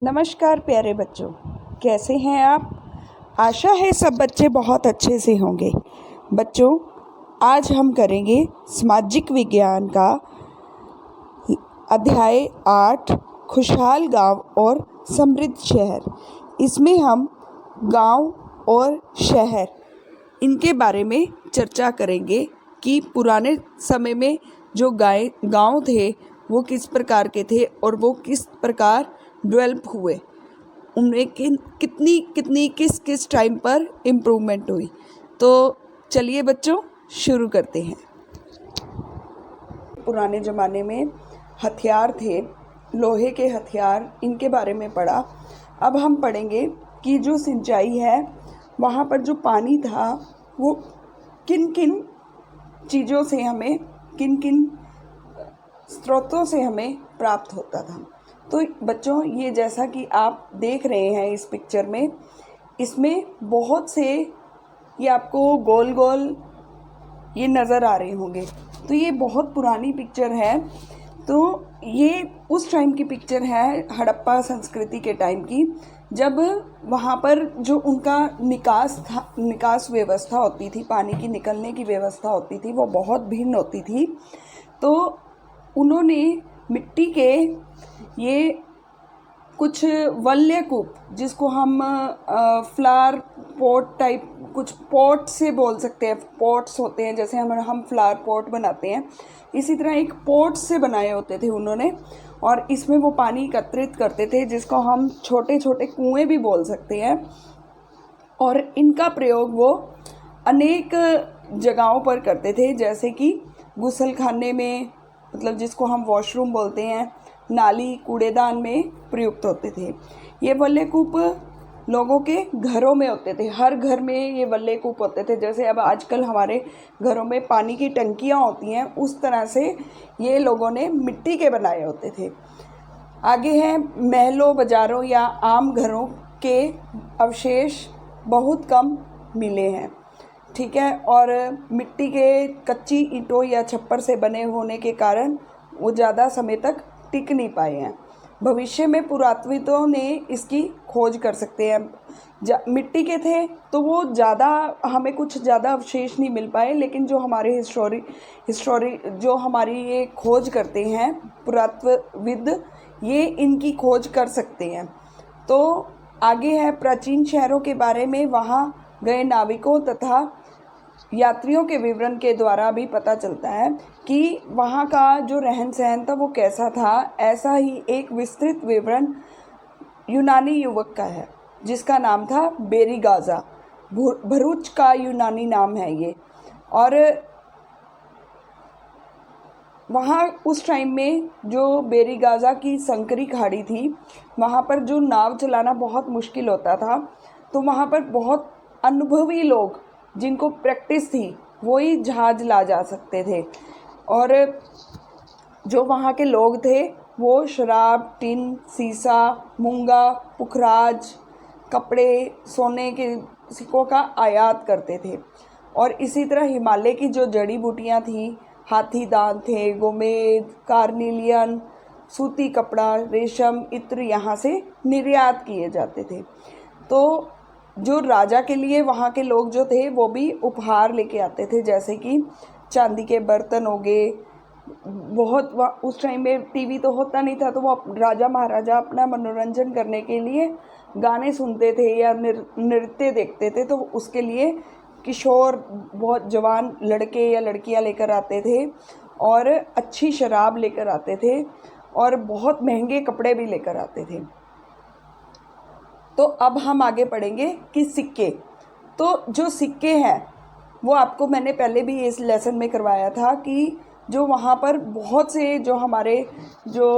नमस्कार प्यारे बच्चों, कैसे हैं आप। आशा है सब बच्चे बहुत अच्छे से होंगे। बच्चों, आज हम करेंगे सामाजिक विज्ञान का अध्याय 8 खुशहाल गांव और समृद्ध शहर। इसमें हम गांव और शहर इनके बारे में चर्चा करेंगे कि पुराने समय में जो गांव थे वो किस प्रकार के थे और वो किस प्रकार डेवलप हुए, उनमें कितनी किस टाइम पर इम्प्रूवमेंट हुई। तो चलिए बच्चों शुरू करते हैं। पुराने ज़माने में हथियार थे, लोहे के हथियार, इनके बारे में पढ़ा। अब हम पढ़ेंगे कि जो सिंचाई है वहाँ पर जो पानी था वो किन किन चीज़ों से हमें, किन किन स्रोतों से हमें प्राप्त होता था। तो बच्चों, ये जैसा कि आप देख रहे हैं इस पिक्चर में, इसमें बहुत से ये आपको गोल गोल ये नज़र आ रहे होंगे। तो ये बहुत पुरानी पिक्चर है। तो ये उस टाइम की पिक्चर है, हड़प्पा संस्कृति के टाइम की, जब वहाँ पर जो उनका निकास व्यवस्था होती थी, पानी की निकलने की व्यवस्था होती थी, वो बहुत भिन्न होती थी। तो उन्होंने मिट्टी के ये कुछ वल्यकूप, जिसको हम फ्लावर पॉट टाइप, कुछ पॉट से बोल सकते हैं, पॉट्स होते हैं जैसे हम फ्लावर पॉट बनाते हैं, इसी तरह एक पॉट से बनाए होते थे उन्होंने। और इसमें वो पानी एकत्रित करते थे, जिसको हम छोटे छोटे कुएं भी बोल सकते हैं। और इनका प्रयोग वो अनेक जगहों पर करते थे, जैसे कि गुसलखाने में, मतलब जिसको हम वॉशरूम बोलते हैं, नाली, कूड़ेदान में प्रयुक्त होते थे। ये वल्लेकूप लोगों के घरों में होते थे, हर घर में ये वल्लेकूप होते थे। जैसे अब आजकल हमारे घरों में पानी की टंकियाँ होती हैं, उस तरह से ये लोगों ने मिट्टी के बनाए होते थे। आगे हैं महलों, बाज़ारों या आम घरों के अवशेष बहुत कम मिले हैं, ठीक है। और मिट्टी के कच्ची ईंटों या छप्पर से बने होने के कारण वो ज़्यादा समय तक टिक नहीं पाए हैं। भविष्य में पुरातत्वविदों ने इसकी खोज कर सकते हैं। मिट्टी के थे तो वो ज़्यादा, हमें कुछ ज़्यादा अवशेष नहीं मिल पाए, लेकिन जो हमारे हिस्टोरी जो हमारी ये खोज करते हैं पुरातत्वविद, ये इनकी खोज कर सकते हैं। तो आगे है प्राचीन शहरों के बारे में। वहाँ गए नाविकों तथा यात्रियों के विवरण के द्वारा भी पता चलता है कि वहाँ का जो रहन सहन था वो कैसा था। ऐसा ही एक विस्तृत विवरण यूनानी युवक का है, जिसका नाम था बेरीगाजा। भरूच का यूनानी नाम है ये। और वहाँ उस टाइम में जो बेरीगाजा की संकरी खाड़ी थी, वहाँ पर जो नाव चलाना बहुत मुश्किल होता था। तो वहाँ पर बहुत अनुभवी लोग, जिनको प्रैक्टिस थी, वो ही जहाज ला जा सकते थे। और जो वहाँ के लोग थे वो शराब, टिन, सीसा, मूंगा, पुखराज, कपड़े, सोने के सिक्कों का आयात करते थे। और इसी तरह हिमालय की जो जड़ी बूटियाँ थी, हाथी दांत थे, गोमेद, कार्निलियन, सूती कपड़ा, रेशम, इत्र यहाँ से निर्यात किए जाते थे। तो जो राजा के लिए वहाँ के लोग जो थे वो भी उपहार लेके आते थे, जैसे कि चांदी के बर्तन हो गए। बहुत उस टाइम में टीवी तो होता नहीं था, तो वो राजा महाराजा अपना मनोरंजन करने के लिए गाने सुनते थे या नृत्य देखते थे। तो उसके लिए किशोर, बहुत जवान लड़के या लड़कियां लेकर आते थे, और अच्छी शराब लेकर आते थे, और बहुत महंगे कपड़े भी लेकर आते थे। तो अब हम आगे पढ़ेंगे कि सिक्के। तो जो सिक्के हैं वो आपको मैंने पहले भी इस लेसन में करवाया था कि जो वहाँ पर बहुत से जो हमारे जो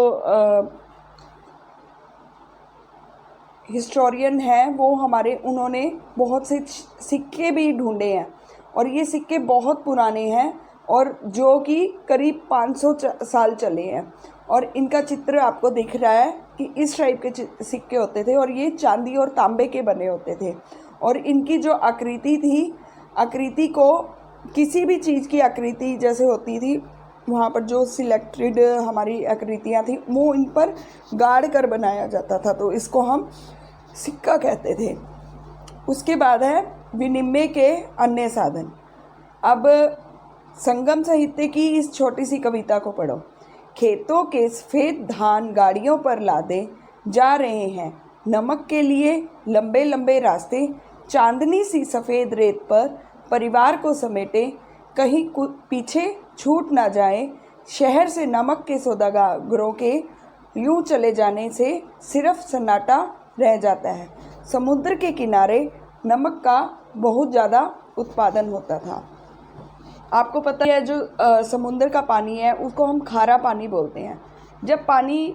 हिस्टोरियन हैं, वो उन्होंने बहुत से सिक्के भी ढूंढे हैं। और ये सिक्के बहुत पुराने हैं, और जो कि करीब 500 साल चले हैं। और इनका चित्र आपको दिख रहा है कि इस टाइप के सिक्के होते थे, और ये चांदी और तांबे के बने होते थे। और इनकी जो आकृति थी, आकृति को, किसी भी चीज़ की आकृति जैसे होती थी, वहाँ पर जो सिलेक्टेड हमारी आकृतियाँ थी वो इन पर गाड़ कर बनाया जाता था, तो इसको हम सिक्का कहते थे। उसके बाद है विनिमय के अन्य साधन। अब संगम साहित्य की इस छोटी सी कविता को पढ़ो। खेतों के सफ़ेद धान गाड़ियों पर लादे जा रहे हैं, नमक के लिए लंबे लंबे रास्ते, चांदनी सी सफ़ेद रेत पर परिवार को समेटे, कहीं पीछे छूट ना जाए। शहर से नमक के सौदागरों के यूं चले जाने से सिर्फ सन्नाटा रह जाता है। समुद्र के किनारे नमक का बहुत ज़्यादा उत्पादन होता था। आपको पता है जो समुद्र का पानी है उसको हम खारा पानी बोलते हैं। जब पानी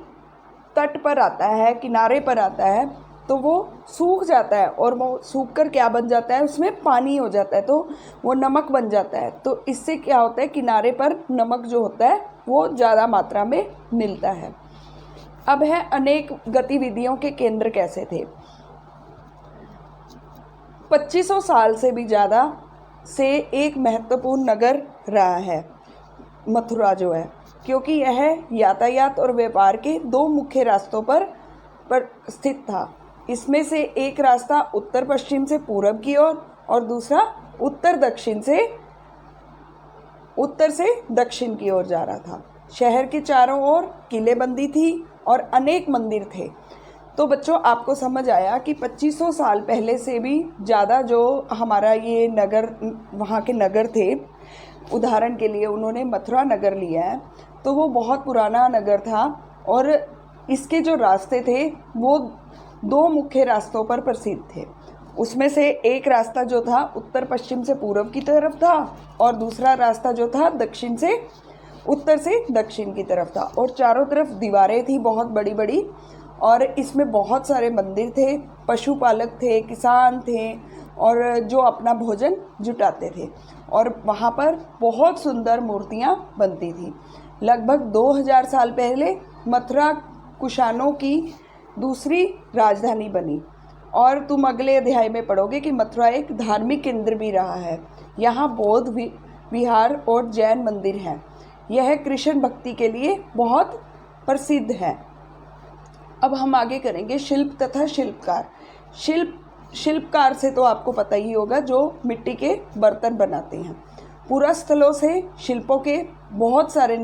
तट पर आता है, किनारे पर आता है, तो वो सूख जाता है और वो सूख कर क्या बन जाता है, उसमें पानी हो जाता है, तो वो नमक बन जाता है। तो इससे क्या होता है, किनारे पर नमक जो होता है वो ज़्यादा मात्रा में मिलता है। अब है अनेक गतिविधियों के केंद्र कैसे थे। 2500 साल से भी ज़्यादा से एक महत्वपूर्ण नगर रहा है मथुरा जो है, क्योंकि यह यातायात और व्यापार के दो मुख्य रास्तों पर स्थित था। इसमें से एक रास्ता उत्तर पश्चिम से पूरब की ओर और दूसरा उत्तर से दक्षिण की ओर जा रहा था। शहर के चारों ओर किलेबंदी थी और अनेक मंदिर थे। तो बच्चों आपको समझ आया कि 2500 साल पहले से भी ज़्यादा जो हमारा ये नगर, वहाँ के नगर थे, उदाहरण के लिए उन्होंने मथुरा नगर लिया है, तो वो बहुत पुराना नगर था और इसके जो रास्ते थे वो दो मुख्य रास्तों पर प्रसिद्ध थे। उसमें से एक रास्ता जो था उत्तर पश्चिम से पूर्व की तरफ था और दूसरा रास्ता जो था उत्तर से दक्षिण की तरफ था। और चारों तरफ दीवारें थी बहुत बड़ी बड़ी और इसमें बहुत सारे मंदिर थे, पशुपालक थे, किसान थे और जो अपना भोजन जुटाते थे। और वहाँ पर बहुत सुंदर मूर्तियाँ बनती थी। लगभग 2000 साल पहले मथुरा कुषाणों की दूसरी राजधानी बनी। और तुम अगले अध्याय में पढ़ोगे कि मथुरा एक धार्मिक केंद्र भी रहा है। यहाँ बौद्ध विहार और जैन मंदिर हैं। यह कृष्ण भक्ति के लिए बहुत प्रसिद्ध है। अब हम आगे करेंगे शिल्प तथा शिल्पकार। शिल्पकार से तो आपको पता ही होगा, जो मिट्टी के बर्तन बनाते हैं। पुरास्थलों से शिल्पों के बहुत सारे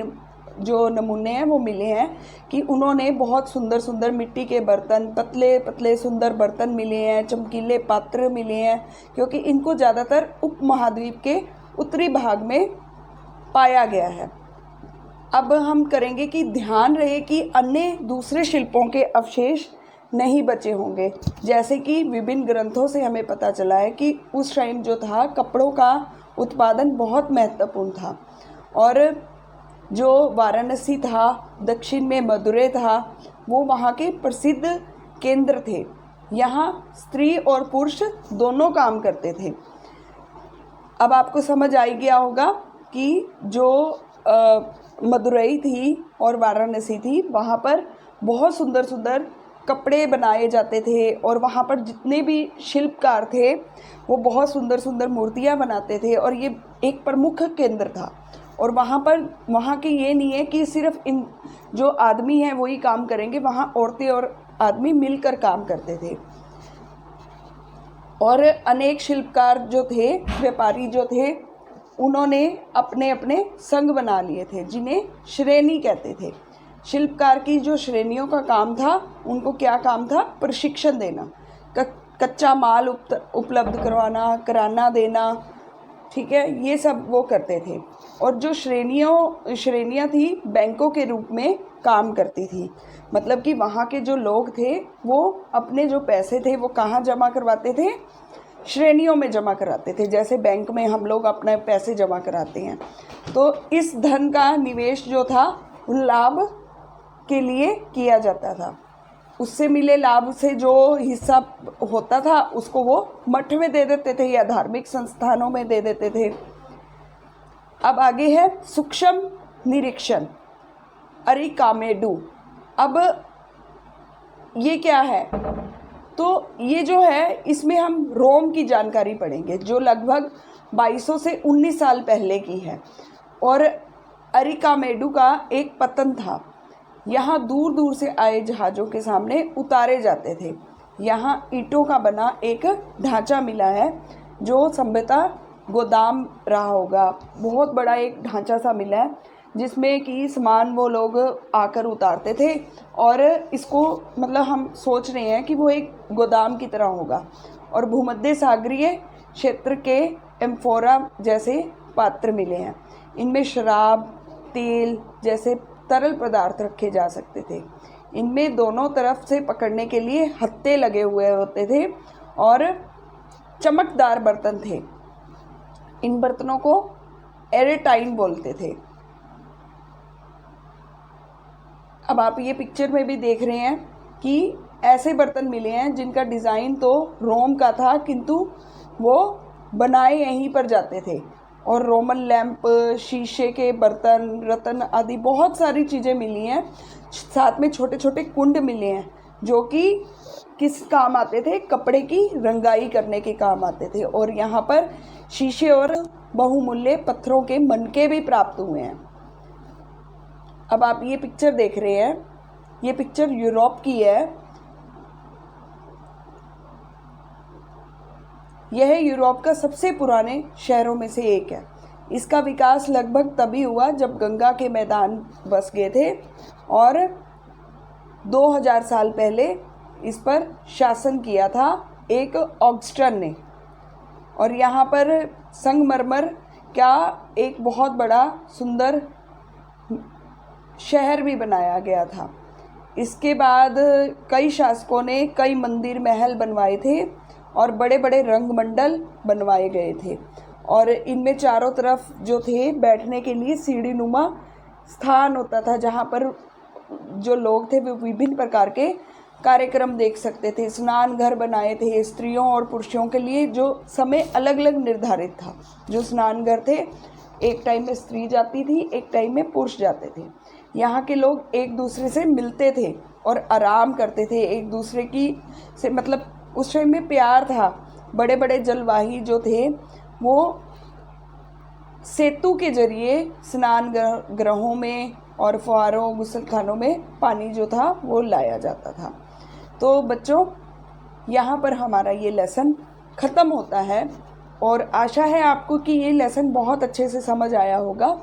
जो नमूने हैं वो मिले हैं कि उन्होंने बहुत सुंदर सुंदर मिट्टी के बर्तन, पतले पतले सुंदर बर्तन मिले हैं, चमकीले पात्र मिले हैं, क्योंकि इनको ज़्यादातर उपमहाद्वीप के उत्तरी भाग में पाया गया है। अब हम करेंगे कि ध्यान रहे कि अन्य दूसरे शिल्पों के अवशेष नहीं बचे होंगे। जैसे कि विभिन्न ग्रंथों से हमें पता चला है कि उस टाइम जो था कपड़ों का उत्पादन बहुत महत्वपूर्ण था और जो वाराणसी था, दक्षिण में मदुरै था, वो वहाँ के प्रसिद्ध केंद्र थे। यहाँ स्त्री और पुरुष दोनों काम करते थे। अब आपको समझ आ गया होगा कि जो मदुरै थी और वाराणसी थी, वहाँ पर बहुत सुंदर सुंदर कपड़े बनाए जाते थे और वहाँ पर जितने भी शिल्पकार थे वो बहुत सुंदर सुंदर मूर्तियाँ बनाते थे और ये एक प्रमुख केंद्र था। और वहाँ के ये नहीं है कि सिर्फ इन जो आदमी हैं वही काम करेंगे, वहाँ औरतें और आदमी मिलकर काम करते थे। और अनेक शिल्पकार जो थे, व्यापारी जो थे, उन्होंने अपने अपने संघ बना लिए थे जिन्हें श्रेणी कहते थे। शिल्पकार की जो श्रेणियों का काम था, उनको क्या काम था, प्रशिक्षण देना, कच्चा माल उपलब्ध करवाना, कराना देना, ठीक है, ये सब वो करते थे। और जो श्रेणियाँ थी बैंकों के रूप में काम करती थी। मतलब कि वहाँ के जो लोग थे वो अपने जो पैसे थे वो कहाँ जमा करवाते थे, श्रेणियों में जमा कराते थे। जैसे बैंक में हम लोग अपने पैसे जमा कराते हैं, तो इस धन का निवेश जो था उन लाभ के लिए किया जाता था। उससे मिले लाभ से जो हिस्सा होता था उसको वो मठ में दे देते थे या धार्मिक संस्थानों में दे देते थे। अब आगे है सूक्ष्म निरीक्षण, अरिकामेडू। अब ये क्या है, तो ये जो है इसमें हम रोम की जानकारी पढ़ेंगे जो लगभग 2200 से 19 साल पहले की है। और अरिकामेडु का एक पतन था। यहाँ दूर दूर से आए जहाज़ों के सामने उतारे जाते थे। यहाँ ईंटों का बना एक ढांचा मिला है जो संभवतः गोदाम रहा होगा। बहुत बड़ा एक ढांचा सा मिला है जिसमें कि सामान वो लोग आकर उतारते थे, और इसको मतलब हम सोच रहे हैं कि वो एक गोदाम की तरह होगा। और भूमध्य सागरीय क्षेत्र के एम्फोरा जैसे पात्र मिले हैं। इनमें शराब, तेल जैसे तरल पदार्थ रखे जा सकते थे। इनमें दोनों तरफ से पकड़ने के लिए हत्थे लगे हुए होते थे और चमकदार बर्तन थे। इन बर्तनों को एरेटाइन बोलते थे। अब आप ये पिक्चर में भी देख रहे हैं कि ऐसे बर्तन मिले हैं जिनका डिज़ाइन तो रोम का था, किंतु वो बनाए यहीं पर जाते थे। और रोमन लैंप, शीशे के बर्तन, रत्न आदि बहुत सारी चीज़ें मिली हैं। साथ में छोटे छोटे कुंड मिले हैं जो कि किस काम आते थे? कपड़े की रंगाई करने के काम आते थे। और यहाँ पर शीशे और बहुमूल्य पत्थरों के मनके भी प्राप्त हुए हैं। अब आप ये पिक्चर देख रहे हैं, ये पिक्चर यूरोप की है। यह यूरोप का सबसे पुराने शहरों में से एक है। इसका विकास लगभग तभी हुआ जब गंगा के मैदान बस गए थे और 2000 साल पहले इस पर शासन किया था एक ऑगस्टन ने। और यहाँ पर संगमरमर का एक बहुत बड़ा सुंदर शहर भी बनाया गया था। इसके बाद कई शासकों ने कई मंदिर, महल बनवाए थे और बड़े बड़े रंगमंडल बनवाए गए थे। और इनमें चारों तरफ जो थे बैठने के लिए सीढ़ीनुमा स्थान होता था, जहाँ पर जो लोग थे वो विभिन्न प्रकार के कार्यक्रम देख सकते थे। स्नान घर बनाए थे स्त्रियों और पुरुषों के लिए, जो समय अलग अलग निर्धारित था। जो स्नान घर थे, एक टाइम में स्त्री जाती थी, एक टाइम में पुरुष जाते थे। यहाँ के लोग एक दूसरे से मिलते थे और आराम करते थे एक दूसरे की से, मतलब उस टाइम में प्यार था। बड़े बड़े जलवाही जो थे वो सेतु के जरिए स्नान गृहों में और फुहारों, गुसलखानों में पानी जो था वो लाया जाता था। तो बच्चों, यहाँ पर हमारा ये लेसन ख़त्म होता है और आशा है आपको कि ये लेसन बहुत अच्छे से समझ आया होगा।